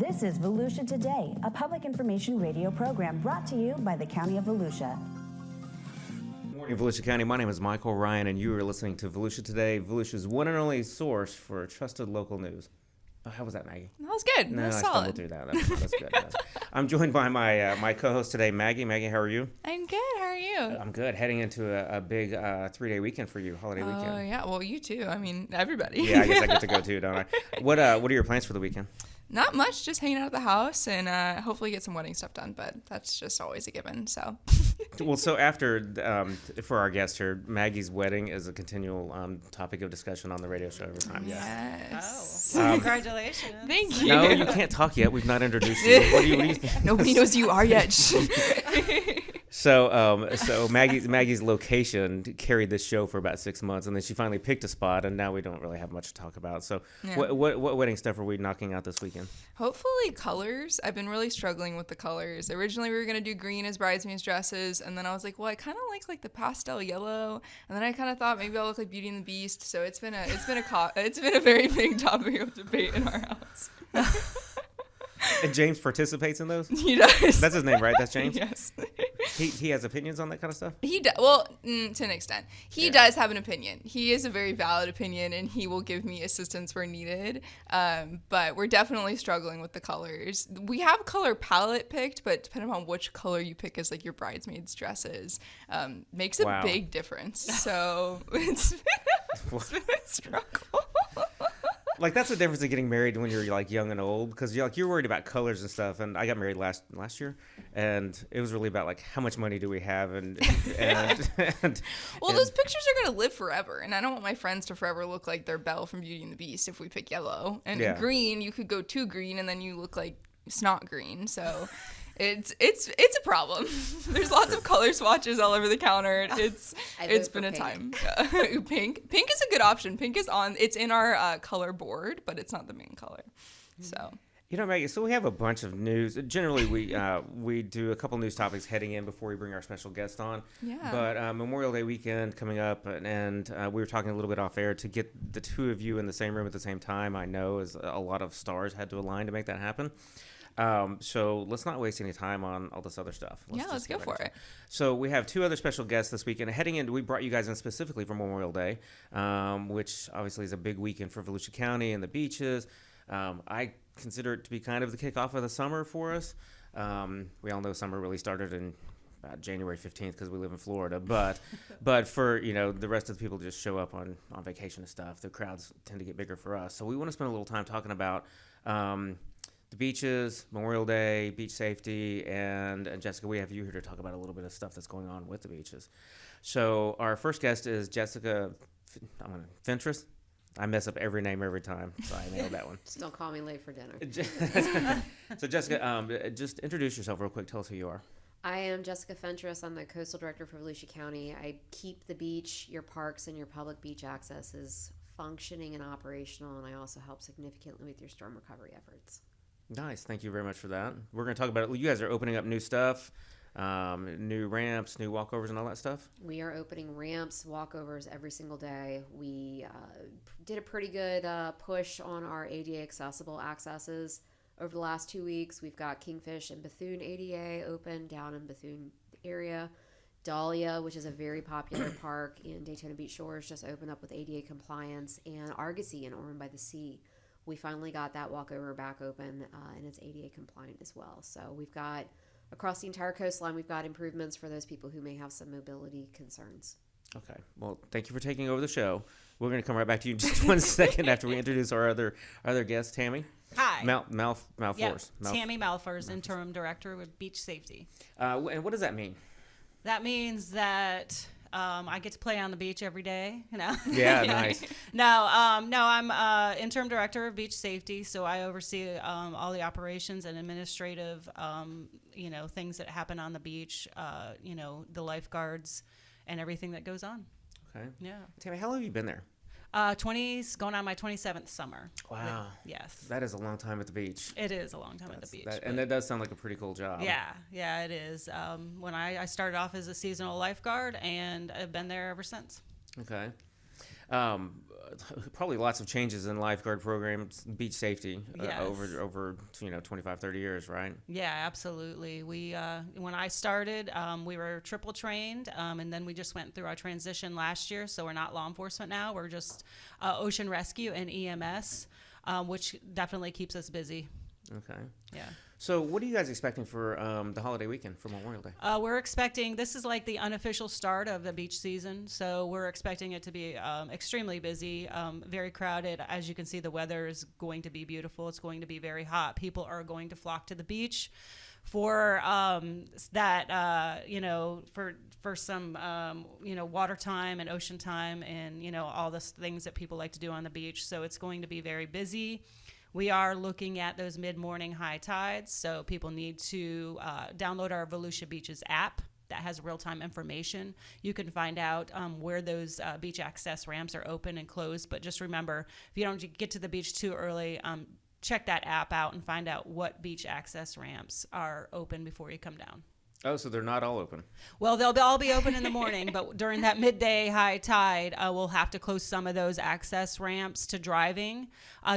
This is Volusia Today, a public information radio program brought to you by the County of Volusia. In Volusia County, my name is Michael Ryan, and you are listening to Volusia Today, Volusia's one and only source for trusted local news. Oh, how was that, Maggie? That was good. No, that was I solid. stumbled through that. That's good. I'm joined by my co-host today, Maggie. Maggie, how are you? I'm good. How are you? I'm good. Heading into a big 3-day weekend for you, holiday weekend. Oh, yeah. Well, you too. I mean, everybody. Yeah, I guess I get to go too, don't I? What are your plans for the weekend? Not much. Just hanging out at the house and hopefully get some wedding stuff done. But that's just always a given. So. Well, so after, for our guest here, Maggie's wedding is a continual topic of discussion on the radio show every time. Yes. Oh, congratulations. Thank you. No, you can't talk yet. We've not introduced you. What do you think? Nobody knows who you are yet. So Maggie's location carried this show for about 6 months, and then she finally picked a spot, and now we don't really have much to talk about. So Yeah. what wedding stuff are we knocking out this weekend? Hopefully colors. I've been really struggling with the colors. Originally, we were going to do green as bridesmaids dresses, and then I was like, well, I kind of like the pastel yellow, and then I kind of thought maybe I'll look like Beauty and the Beast. So it's been a very big topic of debate in our house. And James participates in those? He does. That's his name, right? That's James? Yes. He has opinions on that kind of stuff? He does. Well, to an extent. He does have an opinion. He is a very valid opinion, and he will give me assistance where needed. But we're definitely struggling with the colors. We have color palette picked, but depending on which color you pick as like your bridesmaids' dresses, makes a big difference. So it's been a struggle. Like, that's the difference of getting married when you're like young and old, because you're worried about colors and stuff. And I got married last year, and it was really about like how much money do we have and Well, those pictures are gonna live forever, and I don't want my friends to forever look like they're Belle from Beauty and the Beast if we pick yellow. And green, you could go too green, and then you look like snot green. So. It's a problem. There's lots of color swatches all over the counter. It's been a time. Pink is a good option. Pink is it's in our color board, but it's not the main color. So. You know, Maggie, so we have a bunch of news. Generally, we do a couple news topics heading in before we bring our special guest on. Yeah. But Memorial Day weekend coming up, and we were talking a little bit off air to get the two of you in the same room at the same time. I know is a lot of stars had to align to make that happen. So let's not waste any time on all this other stuff. Let's go for it. So we have two other special guests this weekend. Heading in, we brought you guys in specifically for Memorial Day, which obviously is a big weekend for Volusia County and the beaches. I consider it to be kind of the kickoff of the summer for us. We all know summer really started in about January 15th because we live in Florida. But for, the rest of the people just show up on vacation and stuff, the crowds tend to get bigger for us. So we want to spend a little time talking about the beaches, Memorial Day, beach safety, and Jessica, we have you here to talk about a little bit of stuff that's going on with the beaches. So our first guest is Jessica Fentress. I mess up every name every time, so I nailed that one. Just don't call me late for dinner. So Jessica, just introduce yourself real quick. Tell us who you are. I am Jessica Fentress. I'm the Coastal Director for Volusia County. I keep the beach, your parks, and your public beach accesses functioning and operational, and I also help significantly with your storm recovery efforts. Nice. Thank you very much for that. We're going to talk about it. You guys are opening up new stuff, new ramps, new walkovers, and all that stuff? We are opening ramps, walkovers every single day. We did a pretty good push on our ADA accessible accesses over the last 2 weeks. We've got Kingfish and Bethune ADA open down in Bethune area. Dahlia, which is a very popular park in Daytona Beach Shores, just opened up with ADA compliance. And Argosy in Ormond by the Sea. We finally got that walkover back open, and it's ADA compliant as well. So we've got, across the entire coastline, we've got improvements for those people who may have some mobility concerns. Okay. Well, thank you for taking over the show. We're going to come right back to you in just 1 second after we introduce our other guest, Tammy. Hi. Malfors. Yep. Tammy Malfors, Interim Director with Beach Safety. And what does that mean? That means that I get to play on the beach every day. Yeah, nice. No, I'm Interim Director of Beach Safety, so I oversee all the operations and administrative, things that happen on the beach, the lifeguards and everything that goes on. Okay. Yeah. Tammy, how long have you been there? 20's going on my 27th summer. Wow. Yes. That is a long time at the beach. It is a long time at the beach. And that does sound like a pretty cool job. Yeah, it is. When I started off as a seasonal lifeguard, and I've been there ever since. Okay. Probably lots of changes in lifeguard programs, beach safety Yes. over 25, 30 years, right? Yeah, absolutely. We when I started, we were triple trained, and then we just went through our transition last year. So we're not law enforcement now. We're just ocean rescue and EMS, which definitely keeps us busy. Okay. Yeah. So what are you guys expecting for the holiday weekend for Memorial Day? We're expecting, this is like the unofficial start of the beach season, so we're expecting it to be extremely busy, very crowded. As you can see, the weather is going to be beautiful. It's going to be very hot. People are going to flock to the beach for for some water time and ocean time and all the things that people like to do on the beach. So it's going to be very busy. We are looking at those mid-morning high tides, so people need to download our Volusia Beaches app that has real-time information. You can find out where those beach access ramps are open and closed, but just remember, if you don't get to the beach too early, check that app out and find out what beach access ramps are open before you come down. Oh, so they're not all open. Well, they'll all be open in the morning, but during that midday high tide, we'll have to close some of those access ramps to driving.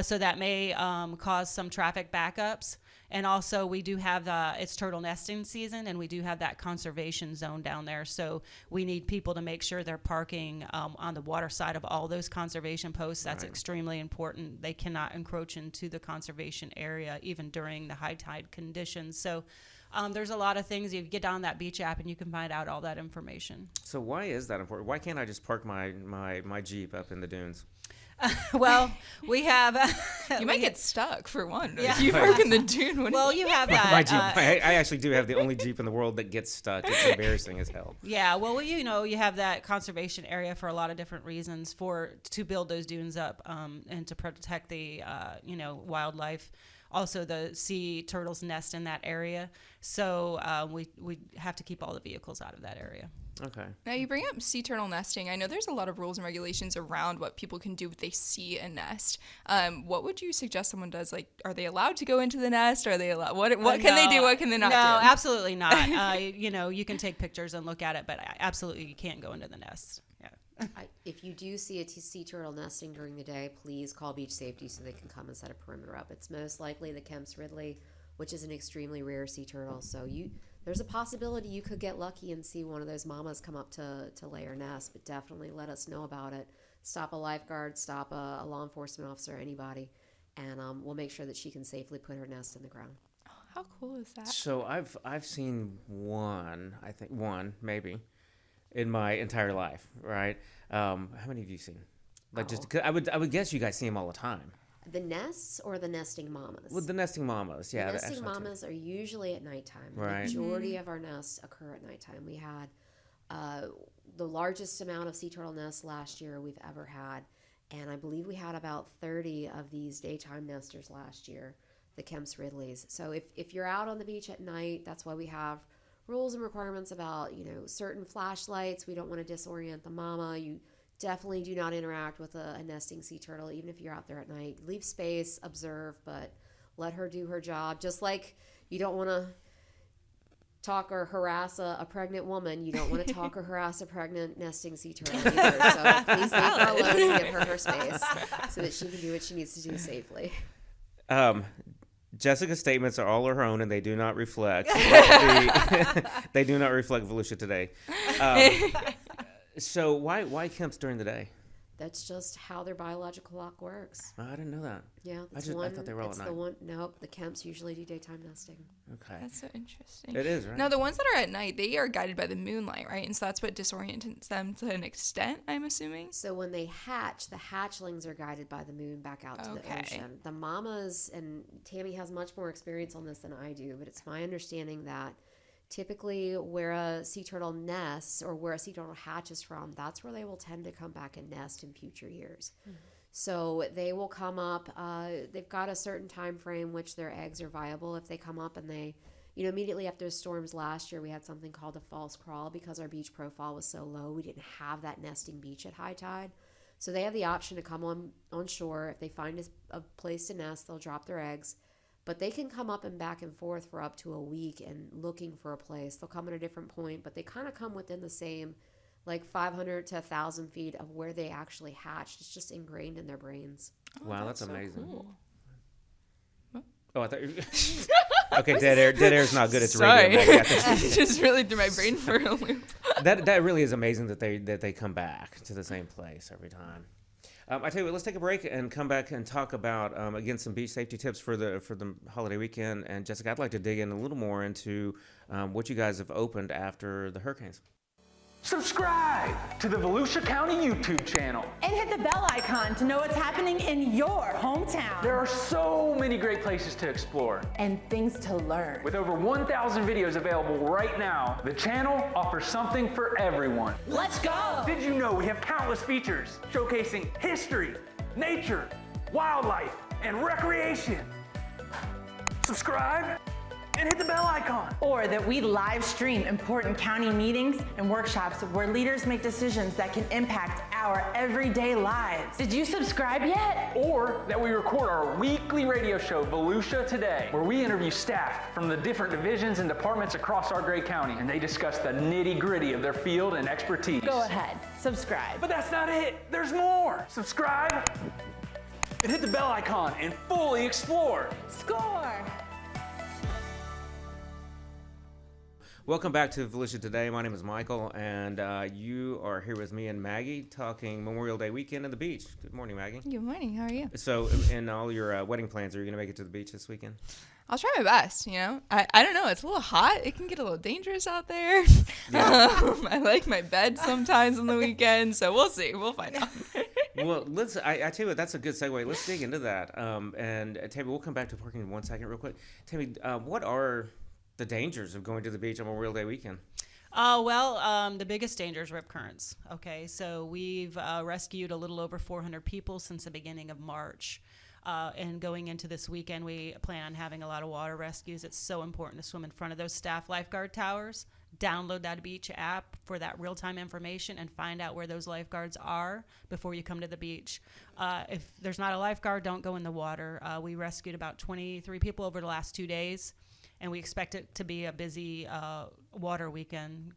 So that may cause some traffic backups. And also we do have it's turtle nesting season, and we do have that conservation zone down there. So we need people to make sure they're parking on the water side of all those conservation posts. That's extremely important. They cannot encroach into the conservation area even during the high tide conditions. So there's a lot of things. You get on that beach app and you can find out all that information. So why is that important? Why can't I just park my Jeep up in the dunes? Well, we have. You might get stuck for one. Yeah. If you park in the dune. Well, you have that. My Jeep. I actually do have the only Jeep in the world that gets stuck. It's embarrassing as hell. Yeah, well, you have that conservation area for a lot of different reasons to build those dunes up and to protect the wildlife. Also, the sea turtles nest in that area, so we have to keep all the vehicles out of that area. Okay. Now you bring up sea turtle nesting. I know there's a lot of rules and regulations around what people can do if they see a nest. What would you suggest someone does? Like, are they allowed to go into the nest? Are they allowed? What can they do? What can they not do? No, absolutely not. You can take pictures and look at it, but absolutely you can't go into the nest. Yeah. If you do see a sea turtle nesting during the day, please call beach safety so they can come and set a perimeter up. It's most likely the Kemp's Ridley, which is an extremely rare sea turtle. So there's a possibility you could get lucky and see one of those mamas come up to lay her nest, but definitely let us know about it. Stop a lifeguard, stop a law enforcement officer, anybody, and we'll make sure that she can safely put her nest in the ground. Oh, how cool is that? So I've seen one maybe in my entire life, right? How many have you seen? Like, just 'cause I would guess you guys see them all the time. The nests or the nesting mamas? Well, the nesting mamas, yeah. The nesting mamas are usually at nighttime. Right. The majority of our nests occur at nighttime. We had the largest amount of sea turtle nests last year we've ever had, and I believe we had about 30 of these daytime nesters last year, the Kemp's Ridleys. So if you're out on the beach at night, that's why we have rules and requirements about certain flashlights. We don't want to disorient the mama. You definitely do not interact with a nesting sea turtle, even if you're out there at night. Leave space, observe, but let her do her job. Just like you don't want to talk or harass a pregnant woman, you don't want to talk or harass a pregnant nesting sea turtle either. So please leave her alone and give her space so that she can do what she needs to do safely. Jessica's statements are all her own, and they do not reflect they do not reflect Volusia Today. So why Kemp's during the day? That's just how their biological clock works. I didn't know that. Yeah, I thought they were all at night. Nope, the Kemps usually do daytime nesting. Okay. That's so interesting. It is, right? Now, the ones that are at night, they are guided by the moonlight, right? And so that's what disorients them to an extent, I'm assuming. So when they hatch, the hatchlings are guided by the moon back out to the ocean. The mamas, and Tammy has much more experience on this than I do, but it's my understanding that typically where a sea turtle nests or where a sea turtle hatches from, that's where they will tend to come back and nest in future years. Mm-hmm. So they will come up, they've got a certain time frame which their eggs are viable. If they come up and they, immediately after the storms last year, we had something called a false crawl because our beach profile was so low. We didn't have that nesting beach at high tide. So they have the option to come on shore. If they find a place to nest, they'll drop their eggs. But they can come up and back and forth for up to a week and looking for a place. They'll come at a different point, but they kind of come within the same like 500 to 1,000 feet of where they actually hatched. It's just ingrained in their brains. Wow, that's amazing. Cool. Oh, I thought you okay, dead air's not good. It's Sorry. radio. Maggie. It just really threw my brain for a loop. That really is amazing that they come back to the same place every time. I tell you what, let's take a break and come back and talk about again some beach safety tips for the holiday weekend. And Jessica, I'd like to dig in a little more into what you guys have opened after the hurricanes. Subscribe to the Volusia County YouTube channel. And hit the bell icon to know what's happening in your hometown. There are so many great places to explore. And things to learn. With over 1,000 videos available right now, the channel offers something for everyone. Let's go! Did you know we have countless features showcasing history, nature, wildlife, and recreation? Subscribe and hit the bell icon. Or that we live stream important county meetings and workshops where leaders make decisions that can impact our everyday lives. Did you subscribe yet? Or that we record our weekly radio show, Volusia Today, where we interview staff from the different divisions and departments across our great county, and they discuss the nitty-gritty of their field and expertise. Go ahead, subscribe. But that's not it. There's more. Subscribe and hit the bell icon and fully explore. Score! Welcome back to Volusia Today. My name is Michael, and you are here with me and Maggie talking Memorial Day weekend at the beach. Good morning, Maggie. Good morning. How are you? So, in all your wedding plans, are you going to make it to the beach this weekend? I'll try my best, you know. I don't know. It's a little hot. It can get a little dangerous out there. Yeah. I like my bed sometimes on the weekend, so we'll see. We'll find out. Well, I tell you what, that's a good segue. Let's dig into that. And Tammy, we'll come back to parking in 1 second real quick. Tammy, what are the dangers of going to the beach on Memorial Day weekend? The biggest danger is rip currents. Okay, so we've rescued a little over 400 people since the beginning of March. And going into this weekend, we plan on having a lot of water rescues. It's so important to swim in front of those staff lifeguard towers. Download that beach app for that real-time information and find out where those lifeguards are before you come to the beach. If there's not a lifeguard, don't go in the water. We rescued about 23 people over the last 2 days, and we expect it to be a busy water weekend.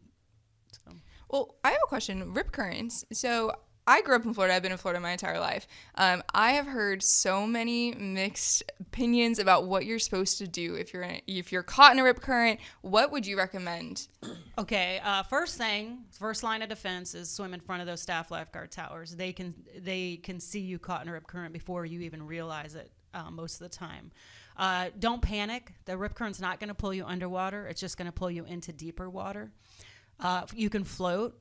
So. Well, I have a question. Rip currents. So I grew up in Florida. I've been in Florida my entire life. I have heard so many mixed opinions about what you're supposed to do if you're caught in a rip current. What would you recommend? Okay, first line of defense is swim in front of those staff lifeguard towers. They can see you caught in a rip current before you even realize it most of the time. Don't panic. The rip current's not going to pull you underwater. It's just going to pull you into deeper water. You can float.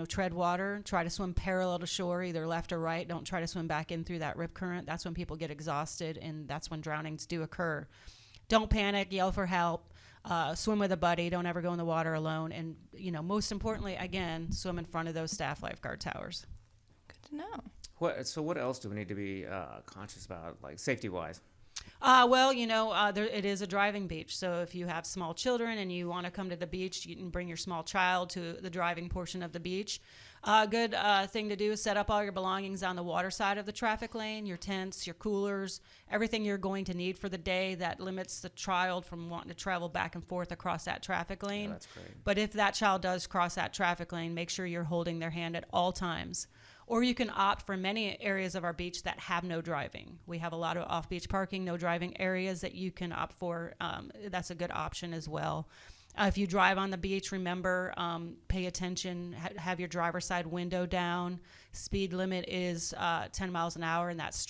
Tread water, try to swim parallel to shore, either left or right. Don't try to swim back in through that rip current. That's when people get exhausted, and that's when drownings do occur. Don't panic, yell for help, swim with a buddy. Don't ever go in the water alone. And, most importantly, again, swim in front of those staff lifeguard towers. Good to know. What else do we need to be conscious about, like safety-wise? It is a driving beach. So if you have small children and you want to come to the beach, you can bring your small child to the driving portion of the beach. Good thing to do is set up all your belongings on the water side of the traffic lane, your tents, your coolers, everything you're going to need for the day that limits the child from wanting to travel back and forth across that traffic lane. Yeah, that's great. But if that child does cross that traffic lane, make sure you're holding their hand at all times. Or you can opt for many areas of our beach that have no driving. We have a lot of off-beach parking, no driving areas that you can opt for. That's a good option as well. If you drive on the beach, remember, pay attention, have your driver's side window down. Speed limit is 10 miles an hour, and that's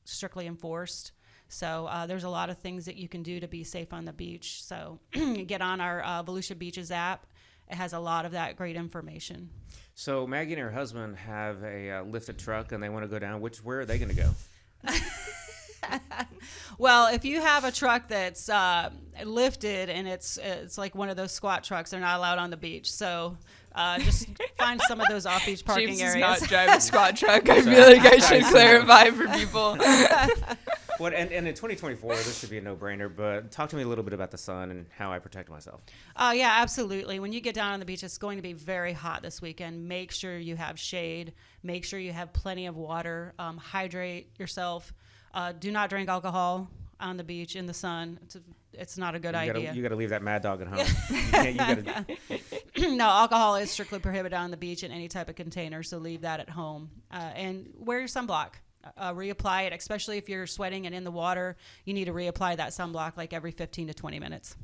strictly enforced. So there's a lot of things that you can do to be safe on the beach. So get on our Volusia Beaches app. It has a lot of that great information. So Maggie and her husband have a lifted truck, and they want to go down. Where are they going to go? Well, if you have a truck that's lifted and it's like one of those squat trucks, they're not allowed on the beach. So just find some of those off-beach parking James areas. does not drive a squat truck. I feel like I should clarify for people. Well, and in 2024, this should be a no-brainer, but talk to me a little bit about the sun and how I protect myself. Yeah, absolutely. When you get down on the beach, it's going to be very hot this weekend. Make sure you have shade. Make sure you have plenty of water. Hydrate yourself. Do not drink alcohol. on the beach in the sun. It's not a good idea. You got to leave that mad dog at home. No, alcohol is strictly prohibited on the beach in any type of container, so leave that at home. And wear your sunblock. Reapply it, especially if you're sweating and in the water. You need to reapply that sunblock like every 15 to 20 minutes.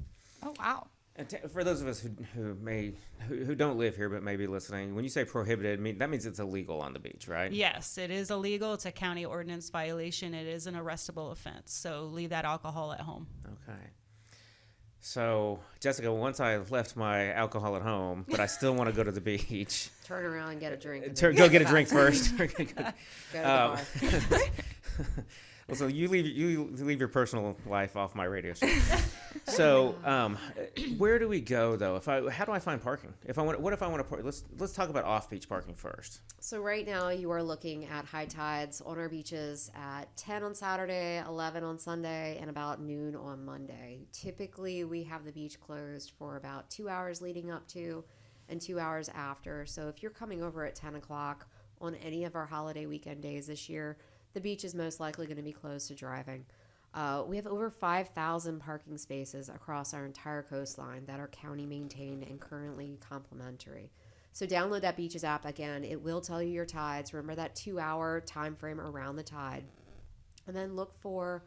Oh, wow. And for those of us who don't live here but may be listening, when you say prohibited, that means it's illegal on the beach, right? Yes, it is illegal. It's a county ordinance violation. It is an arrestable offense. So leave that alcohol at home. Okay. So, Jessica, once I left my alcohol at home, but I still want to go to the beach. Turn around and get a drink. Go get a drink first. Go to the bar. Well, so you leave your personal life off my radio show. So, where do we go though? How do I find parking? What if I want to park? Let's talk about off-beach parking first. So right now you are looking at high tides on our beaches at 10 on Saturday, 11 on Sunday, and about noon on Monday. Typically, we have the beach closed for about 2 hours leading up to and 2 hours after. So if you're coming over at 10 o'clock on any of our holiday weekend days this year, the beach is most likely going to be closed to driving. We have over 5,000 parking spaces across our entire coastline that are county maintained and currently complimentary. So download that Beaches app. Again, it will tell you your tides. Remember that 2 hour time frame around the tide. And then look for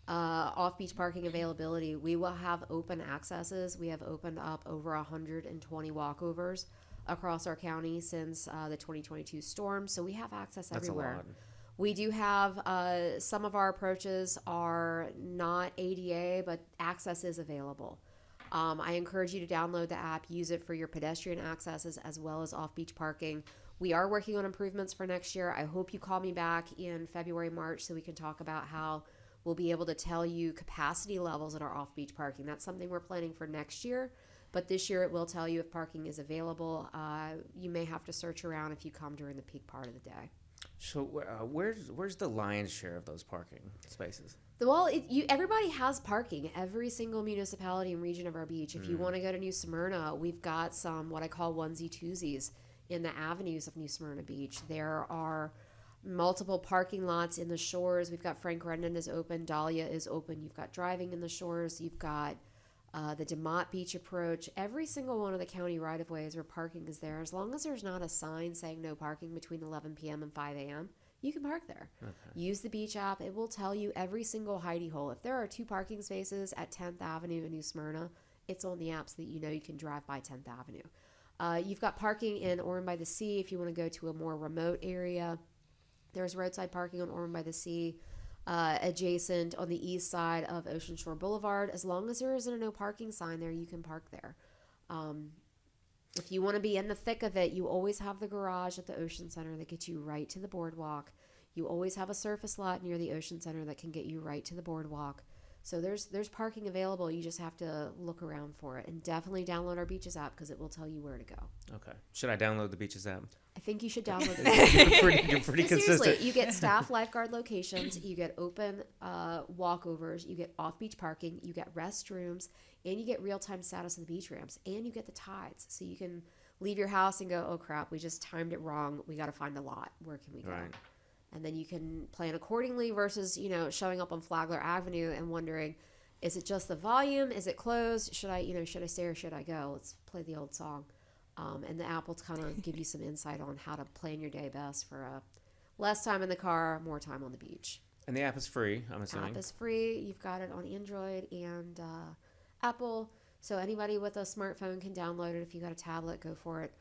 off-beach parking availability. We will have open accesses. We have opened up over 120 walkovers across our county since the 2022 storm. So we have access everywhere. That's a lot. We do have some of our approaches are not ADA, but access is available. I encourage you to download the app, use it for your pedestrian accesses as well as off-beach parking. We are working on improvements for next year. I hope you call me back in February, March so we can talk about how we'll be able to tell you capacity levels at our off-beach parking. That's something we're planning for next year, but this year it will tell you if parking is available. You may have to search around if you come during the peak part of the day. So where's the lion's share of those parking spaces? Well, everybody has parking. Every single municipality and region of our beach. If you want to go to New Smyrna, we've got some what I call onesie-twosies in the avenues of New Smyrna Beach. There are multiple parking lots in the shores. We've got Frank Rendon is open. Dahlia is open. You've got driving in the shores. You've got the DeMott Beach approach. Every single one of the county right-of-ways where parking is there, as long as there's not a sign saying no parking between 11 p.m. and 5 a.m., you can park there. Okay. Use the beach app. It will tell you every single hidey hole. If there are 2 parking spaces at 10th Avenue in New Smyrna, it's on the app so that you know you can drive by 10th Avenue. You've got parking in Orem by the Sea if you want to go to a more remote area. There's roadside parking on Orem by the Sea. Adjacent on the east side of Ocean Shore Boulevard. As long as there isn't a no parking sign there, you can park there. If you want to be in the thick of it, you always have the garage at the Ocean Center that gets you right to the boardwalk. You always have a surface lot near the Ocean Center that can get you right to the boardwalk. So there's parking available. You just have to look around for it. And definitely download our Beaches app because it will tell you where to go. Okay. Should I download the Beaches app? I think you should download it. You're pretty consistent. Seriously, you get staff lifeguard locations, you get open walkovers, you get off-beach parking, you get restrooms, and you get real-time status of the beach ramps, and you get the tides. So you can leave your house and go, oh crap, we just timed it wrong. We got to find a lot. Where can we go? Right. And then you can plan accordingly versus, showing up on Flagler Avenue and wondering, is it just the volume? Is it closed? Should I stay or should I go? Let's play the old song. And the app will kind of give you some insight on how to plan your day best for less time in the car, more time on the beach. And the app is free, I'm assuming. The app is free. You've got it on Android and Apple. So anybody with a smartphone can download it. If you got a tablet, go for it.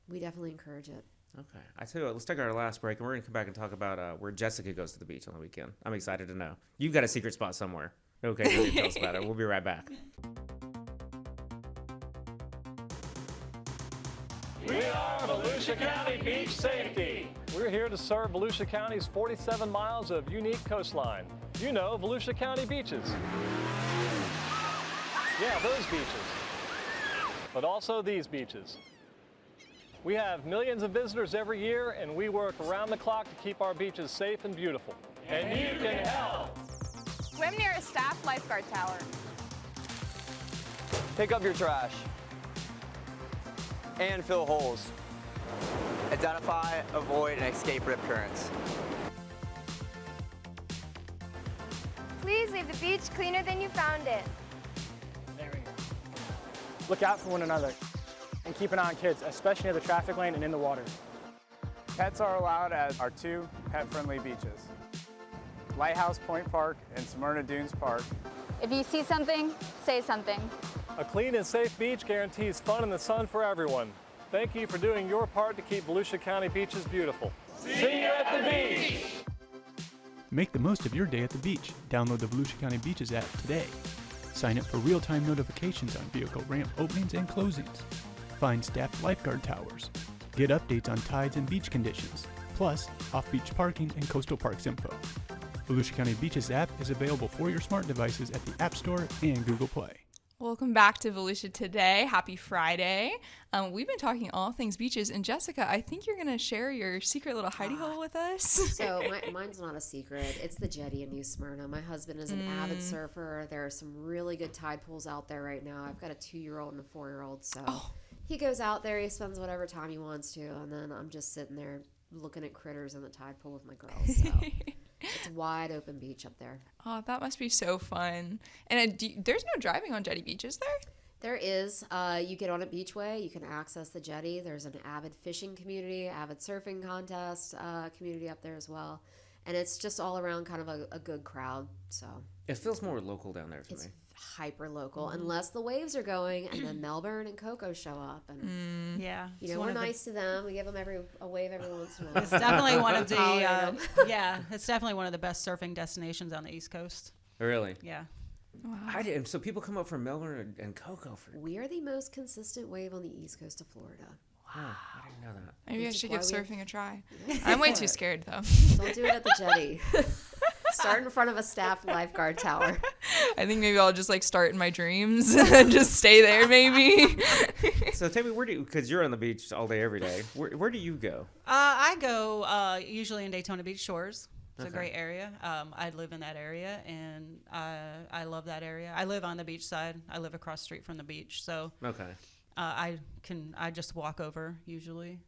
We definitely encourage it. Okay. I tell you what, let's take our last break, and we're going to come back and talk about where Jessica goes to the beach on the weekend. I'm excited to know. You've got a secret spot somewhere. Okay, tell us about it. We'll be right back. We are Volusia County Beach Safety. We're here to serve Volusia County's 47 miles of unique coastline. You know, Volusia County beaches. Yeah, those beaches. But also these beaches. We have millions of visitors every year, and we work around the clock to keep our beaches safe and beautiful. And you can help. Swim near a staff lifeguard tower. Pick up your trash. And fill holes. Identify, avoid, and escape rip currents. Please leave the beach cleaner than you found it. There we go. Look out for one another and keep an eye on kids, especially near the traffic lane and in the water. Pets are allowed at our 2 pet-friendly beaches, Lighthouse Point Park and Smyrna Dunes Park. If you see something, say something. A clean and safe beach guarantees fun in the sun for everyone. Thank you for doing your part to keep Volusia County beaches beautiful. See you at the beach! Make the most of your day at the beach. Download the Volusia County Beaches app today. Sign up for real-time notifications on vehicle ramp openings and closings. Find staffed lifeguard towers. Get updates on tides and beach conditions, plus off-beach parking and coastal parks info. Volusia County Beaches app is available for your smart devices at the App Store and Google Play. Welcome back to Volusia Today. Happy Friday. We've been talking all things beaches. And Jessica, I think you're going to share your secret little hidey hole with us. So mine's not a secret. It's the jetty in New Smyrna. My husband is an avid surfer. There are some really good tide pools out there right now. I've got a 2-year-old and a 4-year-old. So he goes out there, he spends whatever time he wants to. And then I'm just sitting there looking at critters in the tide pool with my girls. So. It's a wide open beach up there. Oh, that must be so fun. And there's no driving on jetty beaches there? There is. You get on a beachway. You can access the jetty. There's an avid fishing community, avid surfing contest community up there as well. And it's just all around kind of a good crowd. So it feels more local down there to me. Hyper local, unless the waves are going and then Melbourne and Coco show up. And we're nice to them. We give them a wave every once in a while. It's definitely one of the it's definitely one of the best surfing destinations on the East Coast. Really? Yeah. Wow. And so people come up from Melbourne and Coco for. We are the most consistent wave on the East Coast of Florida. Wow, I didn't know that. Maybe I should give surfing a try. I'm way too scared though. Don't do it at the jetty. Start in front of a staffed lifeguard tower. I think maybe I'll just start in my dreams and just stay there maybe. So tell me, because you're on the beach all day, every day, where do you go? I go usually in Daytona Beach Shores. It's a great area. I live in that area, and I love that area. I live on the beach side. I live across the street from the beach, so I just walk over usually.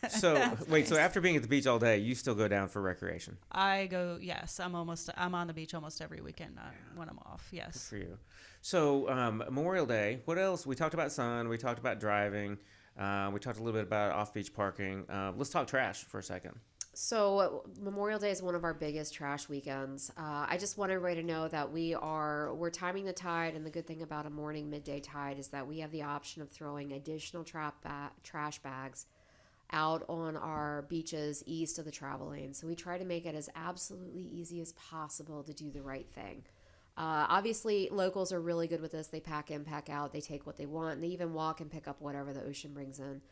So wait, so after being at the beach all day, you still go down for recreation? I go, yes. I'm on the beach almost every weekend when I'm off. Yes. Good for you. So Memorial Day. What else? We talked about sun. We talked about driving. We talked a little bit about off-beach parking. Let's talk trash for a second. So Memorial Day is one of our biggest trash weekends. I just want everybody to know that we're timing the tide, and the good thing about a morning midday tide is that we have the option of throwing additional trash bags out on our beaches east of the travel lane. So we try to make it as absolutely easy as possible to do the right thing. Obviously, locals are really good with this. They pack in, pack out. They take what they want, and they even walk and pick up whatever the ocean brings in.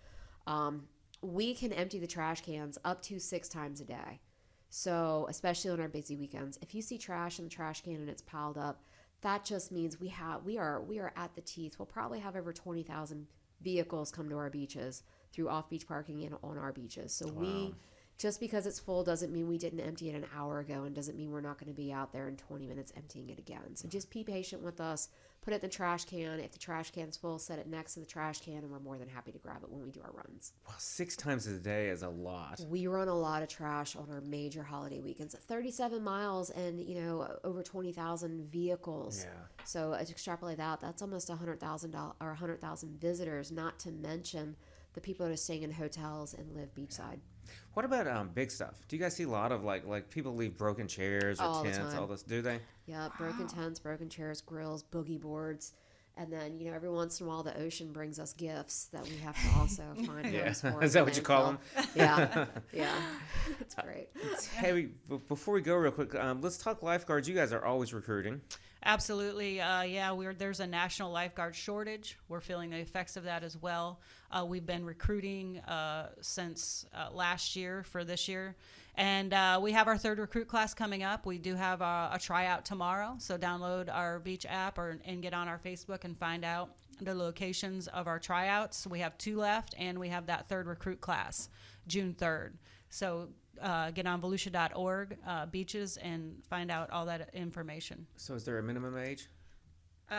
We can empty the trash cans up to 6 times a day. So especially on our busy weekends, if you see trash in the trash can and it's piled up, that just means we are at the teeth. We'll probably have over 20,000 vehicles come to our beaches through off-beach parking and on our beaches. So just because it's full doesn't mean we didn't empty it an hour ago, and doesn't mean we're not going to be out there in 20 minutes emptying it again. So just be patient with us. Put it in the trash can. If the trash can's full, set it next to the trash can, and we're more than happy to grab it when we do our runs. Well, 6 times a day is a lot. We run a lot of trash on our major holiday weekends. 37 miles and, over 20,000 vehicles. Yeah. So to extrapolate that, that's almost 100,000 visitors, not to mention the people that are staying in hotels and live beachside. What about big stuff? Do you guys see a lot of like people leave broken chairs or tents, all this? Do they? Yeah, broken tents, broken chairs, grills, boogie boards. And then, every once in a while, the ocean brings us gifts that we have to also find homes for. Is that what you call them? Yeah. It's great. Hey, before we go real quick, let's talk lifeguards. You guys are always recruiting. Absolutely. There's a national lifeguard shortage. We're feeling the effects of that as well. We've been recruiting since last year for this year. And we have our 3rd recruit class coming up. We do have a tryout tomorrow. So download our beach app and get on our Facebook and find out the locations of our tryouts. We have 2 left, and we have that 3rd recruit class, June 3rd. So get on volusia.org beaches and find out all that information. So is there a minimum age?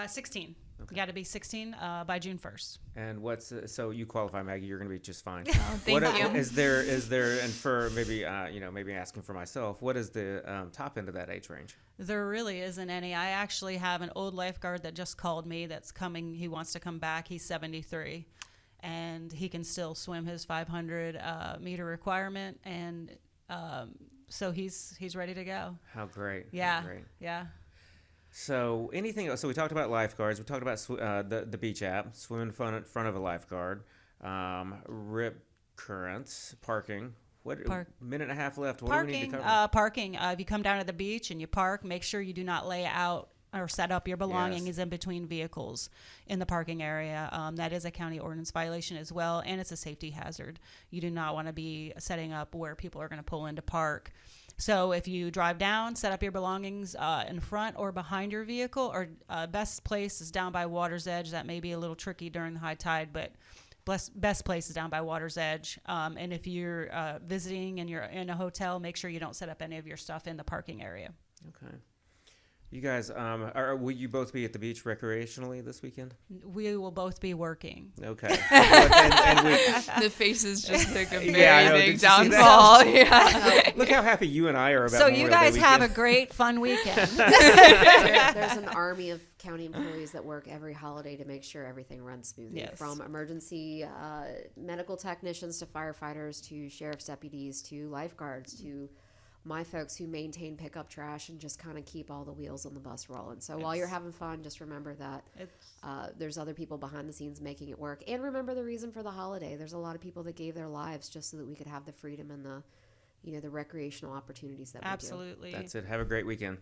16. Okay. You got to be 16 by June 1st. And so you qualify, Maggie? You're going to be just fine. Thank you. Is there? And for maybe maybe asking for myself, what is the top end of that age range? There really isn't any. I actually have an old lifeguard that just called me. That's coming. He wants to come back. He's 73, and he can still swim his 500 meter requirement, and so he's ready to go. How great! Yeah, How great. Yeah. So anything else? So we talked about lifeguards. We talked about the beach app, swim in front of a lifeguard, rip currents, parking. Minute and a half left. What do we need to cover? Parking. If you come down to the beach and you park, make sure you do not lay out or set up your belongings in between vehicles in the parking area. That is a county ordinance violation as well, and it's a safety hazard. You do not want to be setting up where people are going to pull in to park. So if you drive down, set up your belongings in front or behind your vehicle, or best place is down by water's edge. That may be a little tricky during the high tide, but best place is down by water's edge. And if you're visiting and you're in a hotel, make sure you don't set up any of your stuff in the parking area. Okay. You guys, will you both be at the beach recreationally this weekend? We will both be working. Okay. The faces just took a very big downfall. Yeah. Look how happy you and I are about So Memorial you guys Day have a weekend. great, fun weekend. There's an army of county employees that work every holiday to make sure everything runs smoothly. Yes. From emergency medical technicians to firefighters to sheriff's deputies to lifeguards to my folks who maintain pickup trash and just kind of keep all the wheels on the bus rolling. So while you're having fun, just remember that there's other people behind the scenes making it work. And remember the reason for the holiday. There's a lot of people that gave their lives just so that we could have the freedom and the recreational opportunities that we do. Absolutely. That's it. Have a great weekend.